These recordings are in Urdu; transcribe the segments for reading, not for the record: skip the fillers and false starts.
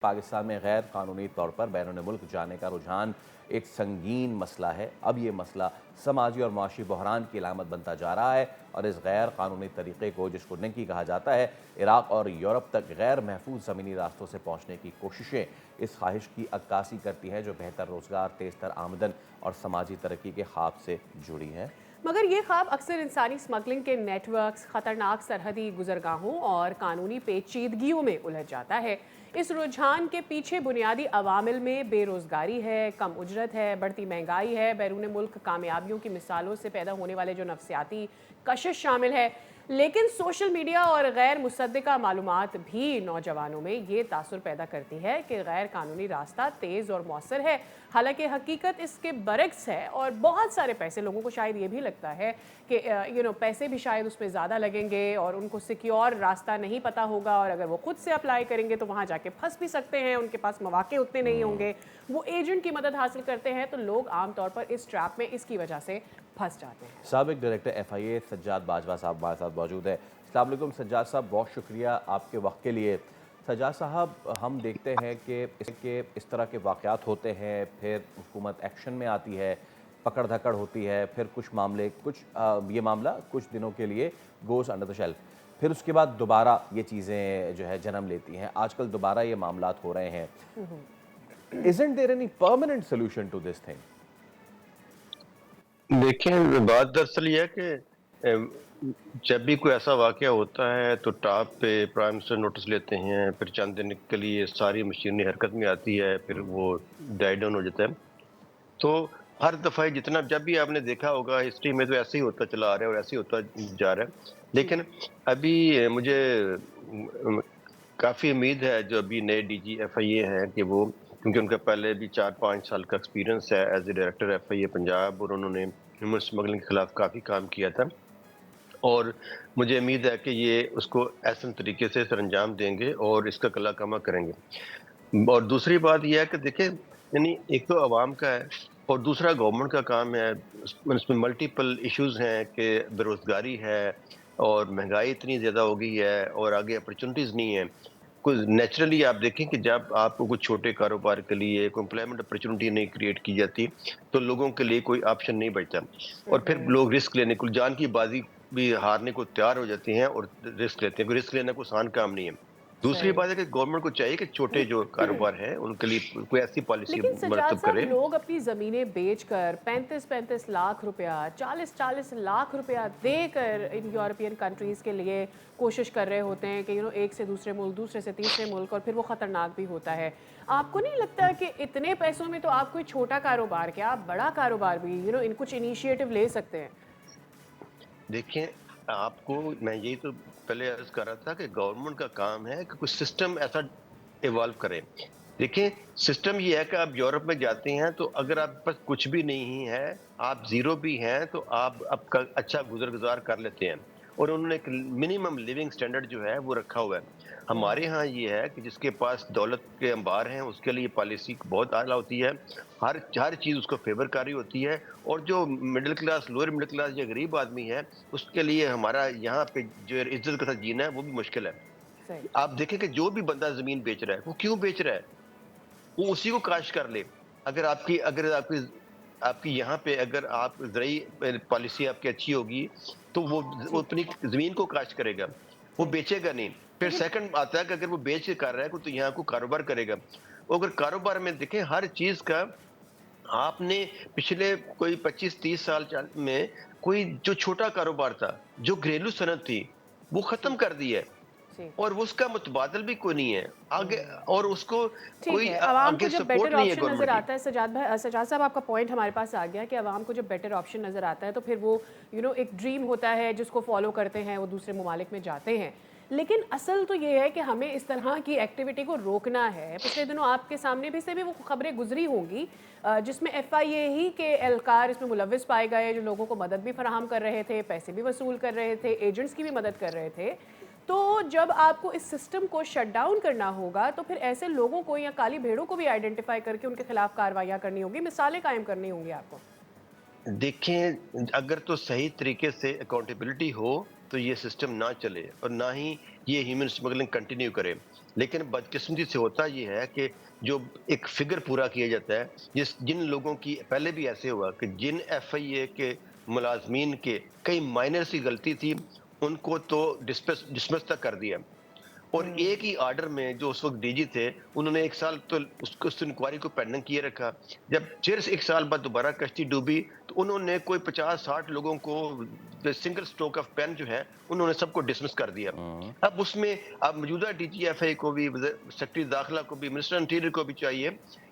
پاکستان میں غیر قانونی طور پر بیرون ملک جانے کا رجحان ایک سنگین مسئلہ ہے۔ اب یہ مسئلہ سماجی اور معاشی بحران کی علامت بنتا جا رہا ہے، اور اس غیر قانونی طریقے کو، جس کو نکی کہا جاتا ہے، عراق اور یورپ تک غیر محفوظ زمینی راستوں سے پہنچنے کی کوششیں اس خواہش کی عکاسی کرتی ہیں جو بہتر روزگار، تیز تر آمدن اور سماجی ترقی کے خواب سے جڑی ہیں۔ مگر یہ خواب اکثر انسانی سمگلنگ کے نیٹ ورکس، خطرناک سرحدی گزرگاہوں اور قانونی پیچیدگیوں میں الجھ جاتا ہے۔ اس رجحان کے پیچھے بنیادی عوامل میں بے روزگاری ہے، کم اجرت ہے، بڑھتی مہنگائی ہے، بیرون ملک کامیابیوں کی مثالوں سے پیدا ہونے والے جو نفسیاتی کشش شامل ہے۔ لیکن سوشل میڈیا اور غیر مصدقہ معلومات بھی نوجوانوں میں یہ تاثر پیدا کرتی ہے کہ غیر قانونی راستہ تیز اور مؤثر ہے، حالانکہ حقیقت اس کے برعکس ہے۔ اور بہت سارے پیسے، لوگوں کو شاید یہ بھی لگتا ہے کہ پیسے بھی شاید اس میں زیادہ لگیں گے اور ان کو سیکیور راستہ نہیں پتہ ہوگا، اور اگر وہ خود سے اپلائی کریں گے تو وہاں جا کے پھنس بھی سکتے ہیں، ان کے پاس مواقع اتنے نہیں ہوں گے، وہ ایجنٹ کی مدد حاصل کرتے ہیں، تو لوگ عام طور پر اس ٹریپ میں اس کی وجہ سے پھنس جاتے ہیں۔ سابق ڈائریکٹر ایف آئی اے سجاد باجوہ صاحب ہمارے ساتھ موجود ہے۔ السلام علیکم سجاد صاحب، بہت شکریہ آپ کے وقت کے لیے۔ سجاد صاحب، ہم دیکھتے ہیں کہ اس طرح کے واقعات ہوتے ہیں، پھر حکومت ایکشن میں آتی ہے، پکڑ دھکڑ ہوتی ہے، پھر یہ معاملہ کچھ دنوں کے لیے گوز انڈر دا شیلف، پھر اس کے بعد دوبارہ یہ چیزیں جو ہے جنم لیتی ہیں۔ آج کل دوبارہ یہ معاملات ہو رہے ہیں۔ Isn't there any permanent solution to this thing? دیکھیں، بات دراصل یہ ہے کہ جب بھی کوئی ایسا واقعہ ہوتا ہے تو ٹاپ پہ پرائم منسٹر نوٹس لیتے ہیں، پھر چند دن کے لیے ساری مشینری حرکت میں آتی ہے، پھر وہ ڈائی ڈاؤن ہو جاتا ہے۔ تو ہر دفعہ جب بھی آپ نے دیکھا ہوگا ہسٹری میں، تو ایسے ہی ہوتا چلا آ رہا ہے اور ایسے ہی ہوتا جا رہا ہے۔ لیکن ابھی مجھے کافی امید ہے جو ابھی نئے ڈی جی ایف آئی اے ہیں کہ وہ، کیونکہ ان کا پہلے بھی 4-5 سال کا ایکسپیرینس ہے ایز اے ڈائریکٹر ایف آئی اے پنجاب، اور انہوں نے ہیومن اسمگلنگ کے خلاف کافی کام کیا تھا، اور مجھے امید ہے کہ یہ اس کو احسن طریقے سے سر انجام دیں گے اور اس کا کلا کما کریں گے۔ اور دوسری بات یہ ہے کہ دیکھیں، یعنی ایک تو عوام کا ہے اور دوسرا گورنمنٹ کا کام ہے۔ اس میں ملٹیپل ایشوز ہیں کہ بے روزگاری ہے اور مہنگائی اتنی زیادہ ہو گئی ہے اور آگے اپرچونٹیز نہیں ہیں۔ کوئی نیچرلی آپ دیکھیں کہ جب آپ کو کوئی چھوٹے کاروبار کے لیے کوئی امپلائمنٹ اپرچونٹی نہیں کریٹ کی جاتی تو لوگوں کے لیے کوئی آپشن نہیں بچتا، اور پھر لوگ رسک لینے کو، جان کی بازی بھی ہارنے کو تیار ہو جاتے ہیں اور رسک لیتے ہیں۔ کوئی رسک لینا کوئی آسان کام نہیں ہے۔ دوسری صحیح۔ بات ہے کہ گورنمنٹ کو چاہیے کہ چھوٹے جو کاروبار ہیں ان کے لیے کوئی ایسی پالیسی لیکن سجاد مرتب صاحب، کرے۔ لوگ اپنی زمینیں بیچ کر 35-35 لاکھ روپیہ، 40-40 لاکھ روپیہ دے کر ان یورپین کنٹریز کے لیے کوشش کر رہے ہوتے ہیں کہ ایک سے دوسرے ملک، دوسرے سے تیسرے ملک، اور پھر وہ خطرناک بھی ہوتا ہے۔ آپ کو نہیں لگتا کہ اتنے پیسوں میں تو آپ کوئی چھوٹا کاروبار کیا، آپ بڑا کاروبار بھی ان کچھ انیشیٹو لے سکتے ہیں؟ دیکھیں، آپ کو میں یہی تو پہلے عرض کر رہا تھا کہ گورنمنٹ کا کام ہے کہ کوئی سسٹم ایسا ایوالو کرے۔ دیکھیں، سسٹم یہ ہے کہ آپ یورپ میں جاتے ہیں تو اگر آپ کے پاس کچھ بھی نہیں ہے، آپ زیرو بھی ہیں، تو آپ کا اچھا گزر گزار کر لیتے ہیں، اور انہوں نے ایک منیمم لیونگ سٹینڈرڈ جو ہے وہ رکھا ہوا ہے۔ ہمارے ہاں یہ ہے کہ جس کے پاس دولت کے انبار ہیں اس کے لیے پالیسی بہت اعلیٰ ہوتی ہے، ہر چیز اس کو فیور کر رہی ہوتی ہے، اور جو middle class, lower middle class یا غریب آدمی ہے، اس کے لیے ہمارا یہاں پہ جو عزت کے ساتھ جینا ہے وہ بھی مشکل ہے۔ صحیح۔ آپ دیکھیں کہ جو بھی بندہ زمین بیچ رہا ہے وہ کیوں بیچ رہا ہے؟ وہ اسی کو کاشت کر لے۔ اگر آپ کی یہاں پہ اگر آپ زرعی پالیسی آپ کی اچھی ہوگی تو وہ جی۔ اپنی زمین کو کاشت کرے گا، وہ صحیح۔ بیچے گا نہیں۔ پھر لیکن سیکنڈ آتا ہے کہ اگر وہ بیچ کے کر رہا ہے تو یہاں کو کاروبار کرے گا۔ وہ اگر کاروبار میں دیکھیں ہر چیز کا، آپ نے پچھلے کوئی 25-30 سال میں کوئی جو چھوٹا کاروبار تھا، جو گھریلو صنعت تھی، وہ جی ختم کر دی ہے، جی اور اس کا متبادل بھی کوئی نہیں ہے آگے، اور اس کو ٹھیک کوئی ہے، عوام کو آگے جب سپورٹ بیٹر نہیں ہے آپشن نظر گورنمنٹ کی۔ آتا ہے، سجاد صاحب آپ کا پوائنٹ ہمارے پاس آ گیا کہ عوام کو جب بیٹر آپشن نظر آتا ہے تو پھر وہ ایک ڈریم ہوتا ہے جس کو فالو کرتے ہیں، وہ دوسرے ممالک میں جاتے ہیں۔ لیکن اصل تو یہ ہے کہ ہمیں اس طرح کی ایکٹیویٹی کو روکنا ہے۔ پچھلے دنوں آپ کے سامنے بھی وہ خبریں گزری ہوں گی جس میں ایف آئی اے ہی کے اہلکار اس میں ملوث پائے گئے، جو لوگوں کو مدد بھی فراہم کر رہے تھے، پیسے بھی وصول کر رہے تھے، ایجنٹس کی بھی مدد کر رہے تھے۔ تو جب آپ کو اس سسٹم کو شٹ ڈاؤن کرنا ہوگا تو پھر ایسے لوگوں کو یا کالی بھیڑوں کو بھی آئیڈینٹیفائی کر کے ان کے خلاف کارروائیاں کرنی ہوگی، مثالیں قائم کرنی ہوں گی آپ کو۔ دیکھیں، اگر تو صحیح طریقے سے اکاؤنٹیبلٹی ہو تو یہ سسٹم نہ چلے اور نہ ہی یہ ہیومن اسمگلنگ کنٹینیو کرے۔ لیکن بدقسمتی سے ہوتا یہ ہے کہ جو ایک فگر پورا کیا جاتا ہے، جن لوگوں کی پہلے بھی ایسے ہوا کہ جن ایف آئی اے کے ملازمین کے کئی مائنر سی غلطی تھی، ان کو تو ڈسمس تک کر دیا، اور ایک ہی آرڈر میں جو اس وقت ڈی جی تھے انہوں نے 1 سال تو اس انکوائری کو پینڈنگ کیے رکھا. جب پھر 1 سال بعد دوبارہ کشتی ڈوبی تو انہوں نے کوئی 50-60 لوگوں کو سنگل سٹروک آف پین جو ہے انہوں نے سب کو ڈسمس کر دیا. اب اس میں اب موجودہ ڈی جی ایف آئی کو بھی، سیکرٹری داخلہ کو بھی، منسٹر انٹیریئر کو بھی چاہیے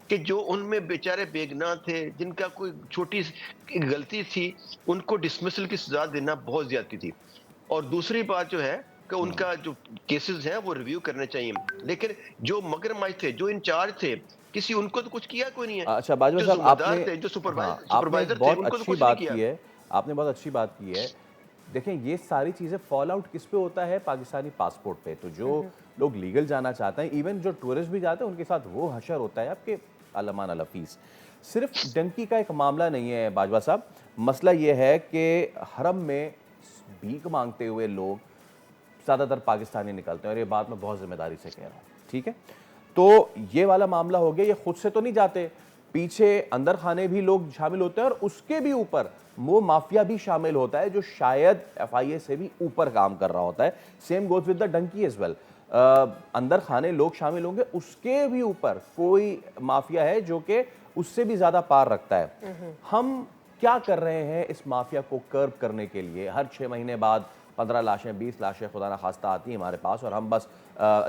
کہ جو ان میں بیچارے بے گناہ تھے، جن کا کوئی چھوٹی غلطی تھی، ان کو ڈسمسل کی سزا دینا بہت زیادتی تھی. اور دوسری بات جو ہے کہ ان کا جو کیسز ہیں وہ ریویو کرنے چاہیے، لیکن جو مگرمچ تھے، جو انچارج تھے، کسی ان کو تو کچھ کیا کوئی نہیں ہے. اچھا باجوہ جو صاحب، ذمہ آپ دار نے تھے، جو آپ نے سپروائزر تھے، بہت ان کو تو اچھی کچھ نہیں بات کیا. کی ہے، آپ نے بہت اچھی بات کی ہے. دیکھیں یہ ساری چیزیں فال آؤٹ کس پہ ہوتا ہے؟ پاکستانی پاسپورٹ پہ. تو جو لوگ لیگل جانا چاہتے ہیں، ایون جو ٹورسٹ بھی جاتے ہیں، ان کے ساتھ وہ حشر ہوتا ہے آپ کے علمان الحفیظ. صرف ڈنکی کا ایک معاملہ نہیں ہے باجوہ صاحب، مسئلہ یہ ہے کہ حرم میں بھیک مانگتے ہوئے لوگ زیادہ تر پاکستانی نکلتے ہیں، اور یہ بات میں بہت ذمہ داری سے کہہ رہا ہوں، ٹھیک ہے؟ تو یہ والا معاملہ ہو گیا. یہ خود سے تو نہیں جاتے، پیچھے اندر خانے بھی لوگ شامل ہوتے ہیں، اور اس کے بھی اوپر وہ مافیا بھی شامل ہوتا ہے جو شاید ایف آئی اے سے بھی اوپر کام کر رہا ہوتا ہے. Same goes with the donkey as well. اندر خانے لوگ شامل ہوں گے، اس کے بھی اوپر کوئی مافیا ہے جو کہ اس سے بھی زیادہ پار رکھتا ہے. ہم کیا کر رہے ہیں اس مافیا کو کرب کرنے کے لیے؟ ہر 6 مہینے بعد 15 لاشیں 20 لاشیں خدا نخواستہ آتی ہیں ہمارے پاس، اور ہم بس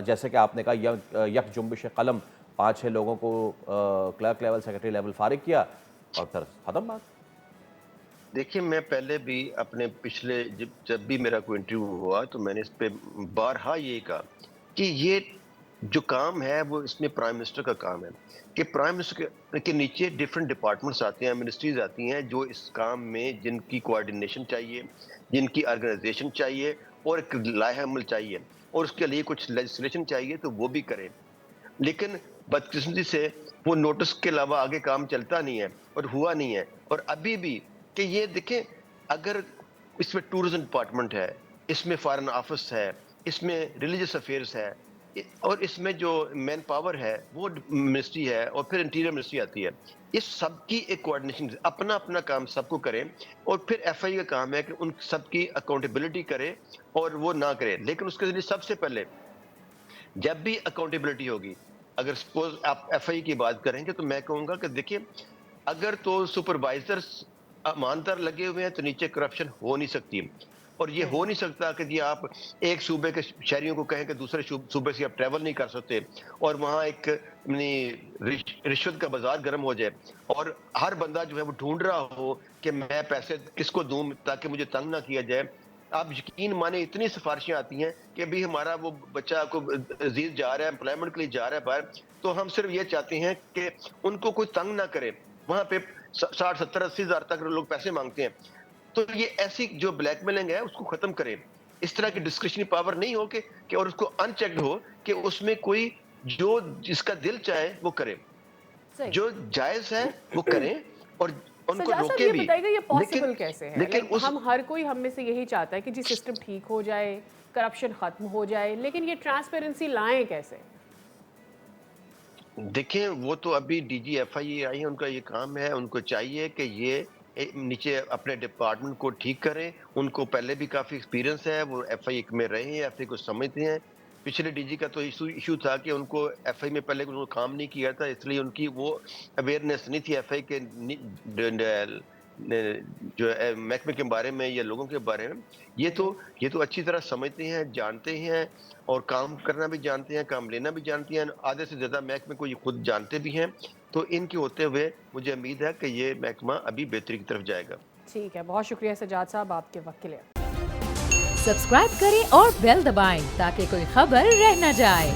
جیسے کہ آپ نے کہا یک جنبش قلم 5-6 لوگوں کو کلرک لیول، سیکرٹری لیول فارغ کیا اور پھر ختم بات. دیکھیں میں پہلے بھی اپنے پچھلے جب بھی میرا کوئی انٹرویو ہوا تو میں نے اس پہ بارہا یہ کہا کہ یہ جو کام ہے وہ اس میں پرائم منسٹر کا کام ہے کہ پرائم منسٹر کے نیچے ڈیفرنٹ ڈپارٹمنٹس آتے ہیں، منسٹریز آتی ہیں جو اس کام میں جن کی کوآرڈینیشن چاہیے، جن کی آرگنائزیشن چاہیے، اور ایک لائحہ عمل چاہیے، اور اس کے لیے کچھ لیجسلیشن چاہیے تو وہ بھی کریں. لیکن بدقسمتی سے وہ نوٹس کے علاوہ آگے کام چلتا نہیں ہے اور ہوا نہیں ہے. اور ابھی بھی کہ یہ دیکھیں، اگر اس میں ٹورزم ڈپارٹمنٹ ہے، اس میں فارن آفس ہے، اس میں ریلیجس افیئرس ہے، اور اس میں جو مین پاور ہے وہ منسٹری ہے، اور پھر انٹیریئر منسٹری آتی ہے. اس سب کی ایک کوآرڈینیشن، اپنا اپنا کام سب کو کریں، اور پھر ایف آئی کا کام ہے کہ ان سب کی اکاؤنٹیبلٹی کرے اور وہ نہ کرے. لیکن اس کے ذریعے سب سے پہلے جب بھی اکاؤنٹیبلٹی ہوگی، اگر سپوز آپ ایف آئی کی بات کریں گے تو میں کہوں گا کہ دیکھیں اگر تو سپروائزرز ایماندار لگے ہوئے ہیں تو نیچے کرپشن ہو نہیں سکتی. اور یہ ہو نہیں سکتا کہ جی آپ ایک صوبے کے شہریوں کو کہیں کہ دوسرے صوبے سے آپ ٹریول نہیں کر سکتے، اور وہاں ایک رشوت کا بازار گرم ہو جائے، اور ہر بندہ جو ہے وہ ڈھونڈ رہا ہو کہ میں پیسے کس کو دوں تاکہ مجھے تنگ نہ کیا جائے. آپ یقین مانے اتنی سفارشیں آتی ہیں کہ ابھی ہمارا وہ بچہ کو عزیز جا رہا ہے امپلائمنٹ کے لیے جا رہا ہے باہر، تو ہم صرف یہ چاہتے ہیں کہ ان کو کوئی تنگ نہ کرے. وہاں پہ 60 70 80 ہزار تک لوگ پیسے مانگتے ہیں. تو یہ ایسی جو بلیک میلنگ ہے اس کو ختم کریں. اس طرح کی ڈسکریشنری پاور نہیں ہو کہ اور اس کو ان چیکڈ ہو کہ اس میں کوئی جو جس کا دل چاہے وہ کرے، جو جائز ہے وہ کریں، اور ان کو سجاد صاحب روکے یہ بھی. بتائیے گا یہ پاسبل کیسے ہے؟ لیکن ہم ہر کوئی ہم میں سے یہی چاہتا ہے کہ جی سسٹم ٹھیک ہو جائے، کرپشن ختم ہو جائے، لیکن یہ ٹرانسپیرنسی لائیں کیسے؟ دیکھیں وہ تو ابھی ڈی جی ایف آئی اے آئی ہیں، ان کا یہ کام ہے، ان کو چاہیے کہ یہ نیچے اپنے ڈپارٹمنٹ کو ٹھیک کریں. ان کو پہلے بھی کافی ایکسپیرینس ہے، وہ ایف آئی اے میں رہے ہیں، ایف آئی کو سمجھتے ہیں. پچھلے ڈی جی کا تو ایشو تھا کہ ان کو ایف آئی میں پہلے انہوں نے کام نہیں کیا تھا، اس لیے ان کی وہ اویئرنیس نہیں تھی ایف آئی کے جو محکمے کے بارے میں یا لوگوں کے بارے میں. یہ تو اچھی طرح سمجھتے ہیں، جانتے ہیں، اور کام کرنا بھی جانتے ہیں، کام لینا بھی جانتے ہیں. آدھے سے زیادہ محکمے کو یہ خود جانتے بھی ہیں. تو ان کے ہوتے ہوئے مجھے امید ہے کہ یہ محکمہ ابھی بہتری کی طرف جائے گا. ٹھیک ہے، بہت شکریہ سجاد صاحب آپ کے وقت کے لیے. سبسکرائب کریں اور بیل دبائیں تاکہ کوئی خبر رہ نہ جائے.